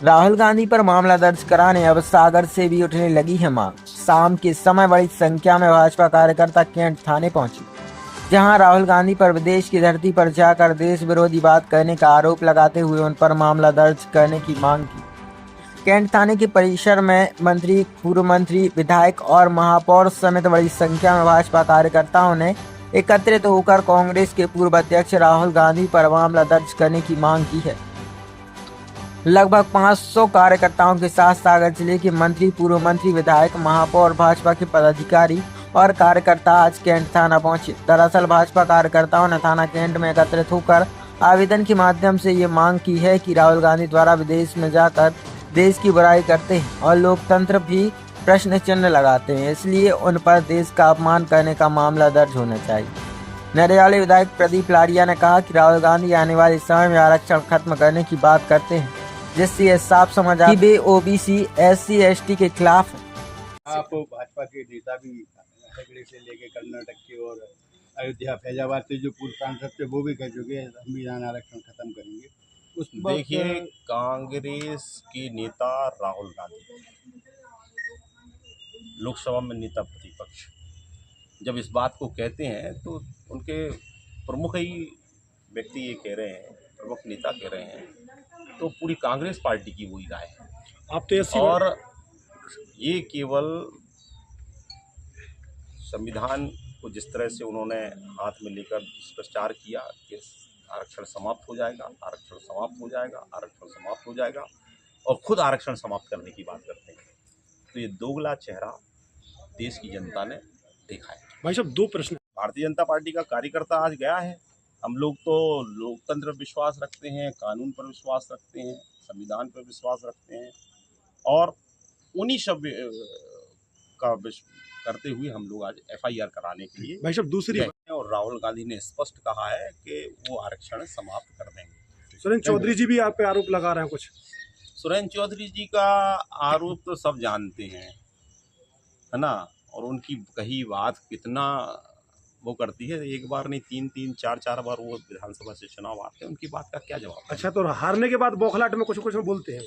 राहुल गांधी पर मामला दर्ज कराने अब सागर से भी उठने लगी है मांग। शाम के समय बड़ी संख्या में भाजपा कार्यकर्ता कैंट थाने पहुंचे, जहां राहुल गांधी पर विदेश की धरती पर जाकर देश विरोधी बात करने का आरोप लगाते हुए उन पर मामला दर्ज करने की मांग की। कैंट थाने के परिसर में मंत्री, पूर्व मंत्री, विधायक और महापौर समेत बड़ी संख्या में भाजपा कार्यकर्ताओं ने एकत्रित होकर कांग्रेस के पूर्व अध्यक्ष राहुल गांधी पर मामला दर्ज करने की मांग की है। लगभग 500 कार्यकर्ताओं के साथ सागर जिले के मंत्री, पूर्व मंत्री, विधायक, महापौर, भाजपा के पदाधिकारी और कार्यकर्ता आज कैंट थाना पहुंचे। दरअसल भाजपा कार्यकर्ताओं ने थाना कैंट में एकत्रित होकर आवेदन के माध्यम से ये मांग की है कि राहुल गांधी द्वारा विदेश में जाकर देश की बुराई करते हैं और लोकतंत्र भी प्रश्न चिन्ह लगाते हैं, इसलिए उन पर देश का अपमान करने का मामला दर्ज होना चाहिए। नरेवाली विधायक प्रदीप लारिया ने कहा कि राहुल गांधी आने वाले समय में आरक्षण खत्म करने की बात करते हैं, जिससे यह साफ समझ आता है कि वे ओबीसी, एससी, एसटी के खिलाफ हैं। आप भाजपा के नेता भी हेगड़े से लेके कर्नाटक के और अयोध्या फैजाबाद से जो पूर्व सांसद थे वो भी कह चुके हैं संविधान आरक्षण खत्म करेंगे। उस देखिए, कांग्रेस के नेता राहुल गांधी लोकसभा में नेता प्रतिपक्ष जब इस बात को कहते हैं तो उनके प्रमुख ही व्यक्ति ये कह रहे हैं, प्रमुख नेता कह रहे हैं, तो पूरी कांग्रेस पार्टी की वही राय है। आप तो ऐसी और ये केवल संविधान को जिस तरह से उन्होंने हाथ में लेकर दुष्प्रचार किया कि आरक्षण समाप्त हो जाएगा, आरक्षण समाप्त हो जाएगा, आरक्षण समाप्त हो जाएगा, और खुद आरक्षण समाप्त करने की बात करते हैं, तो ये दोगला चेहरा देश की जनता ने देखा है। भाई साहब, दो प्रश्न। भारतीय जनता पार्टी का कार्यकर्ता आज गया है। हम लोग तो लोकतंत्र पर विश्वास रखते हैं, कानून पर विश्वास रखते हैं, संविधान पर विश्वास रखते हैं, और उन्हीं सब का करते हुए हम लोग आज एफआईआर कराने के लिए भाई साहब, दूसरी और राहुल गांधी ने स्पष्ट कहा है कि वो आरक्षण समाप्त कर देंगे। सुरेंद्र चौधरी जी भी आप पे आरोप लगा रहे हैं कुछ। सुरेंद्र चौधरी जी का आरोप तो सब जानते हैं, है ना, और उनकी कही बात कितना वो करती है। एक बार नहीं, तीन चार बार वो विधानसभा से चुनाव आते हैं, उनकी बात का क्या जवाब। अच्छा, तो हारने के बाद बौखलाहट में कुछ बोलते हैं।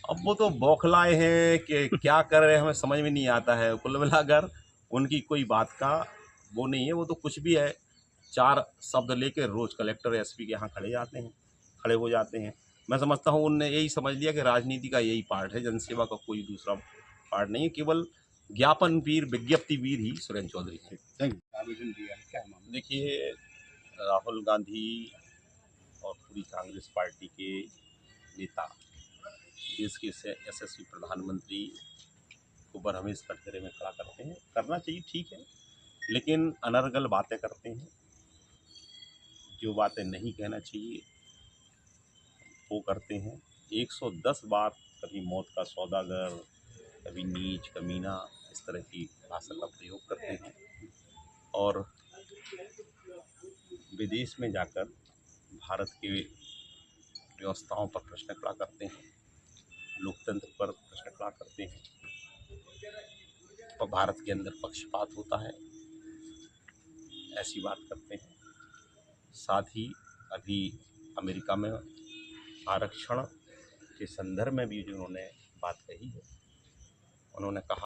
अब वो तो बौखलाए हैं कि क्या कर रहे हैं हमें समझ में नहीं आता है। कुल मिलाकर उनकी कोई बात का वो नहीं है, वो तो कुछ भी है, चार शब्द लेके रोज कलेक्टर एसपी के यहाँ खड़े हो जाते हैं। मैं समझता हूँ उनने यही समझ लिया कि राजनीति का यही पार्ट है, जनसेवा का कोई दूसरा पार्ट नहीं है, केवल ज्ञापन वीर, विज्ञप्ति वीर ही सुरेंद्र चौधरी है। आवेदन दिया है, क्या मामला? देखिए, राहुल गांधी और पूरी कांग्रेस पार्टी के नेता देश के यशस्वी प्रधानमंत्री को बरहमेश कटघरे में खड़ा करते हैं। करना चाहिए, ठीक है, लेकिन अनर्गल बातें करते हैं, जो बातें नहीं कहना चाहिए वो करते हैं। 110 बार कभी मौत का सौदागर, कभी नीच, कमीना, इस तरह की भाषा का प्रयोग करते हैं, और विदेश में जाकर भारत की व्यवस्थाओं पर प्रश्न खड़ा करते हैं, लोकतंत्र पर प्रश्न खड़ा करते हैं, और भारत के अंदर पक्षपात होता है, ऐसी बात करते हैं। साथ ही अभी अमेरिका में आरक्षण के संदर्भ में भी जो उन्होंने बात कही है, उन्होंने कहा